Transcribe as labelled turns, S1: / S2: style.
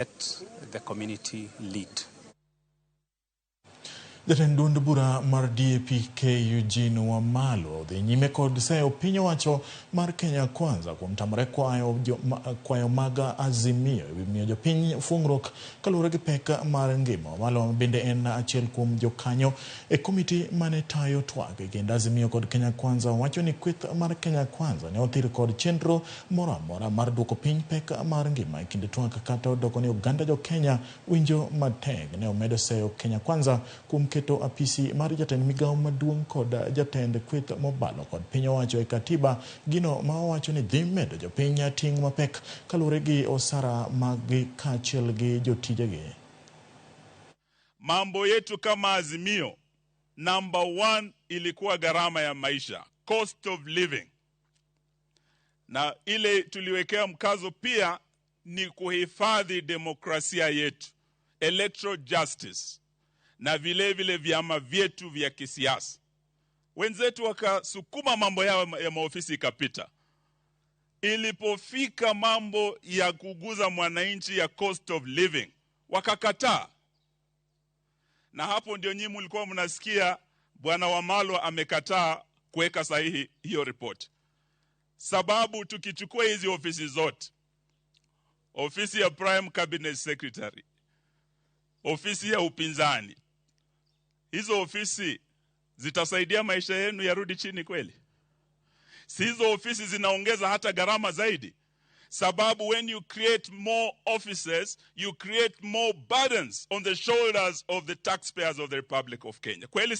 S1: let the community lead.
S2: Jatend duond bura mar DAP Eugene Wamalwa odhi nyime kod seyo piny owacho mar Kenya Kwanza kuom tamre kwayo mag Azimio ewi miyo jopiny fuong'ruok kaluwore gi pek mar ngima. Wamalwa bende en achiel kuom jokanyo e komiti mane tayo twak e kind Azimio kod Kenya Kwanza wacho ni kweth mar Kenya Kwanza ne othir kod chenro moro amora mar duoko piny pek mar ngima e kind twak kata doko ni oganda jo Kenya winjo matek. Ne omedo seyo Kenya Kwanza kuom keto apisi mar jatend migawo maduong' kod jatend kweth mobalo kod piny owacho e katiba, gino ma owacho ni dhi medo jopiny ting' mapek kaluwore gi osara mag kaachiel gi jotijegi.
S3: Mambo yetu kama Azimio, number 1 ilikuwa gharama ya maisha, cost of living. Na ile tuliwekea mkazo pia ni kuhifadhi demokrasia yetu, electoral justice, na vile vile vyama vyetu vya kisiasa. Wenzetu wakasukuma mambo yao ya maofisi ikapita. Ilipofika mambo ya kuguza mwananchi ya cost of living, wakakataa. Na hapo ndio nyinyi mlikuwa mnasikia Bwana Wamalwa amekataa kuweka sahihi hiyo report. Sababu tukichukua hizi ofisi zote, ofisi ya Prime Cabinet Secretary, ofisi ya upinzani, hizo ofisi zitasaidia maisha yenu yarudi chini kweli? Si hizo ofisi zinaongeza hata gharama zaidi. Sababu when you create more offices, you create more burdens on the shoulders of the taxpayers of the Republic of Kenya. Kweli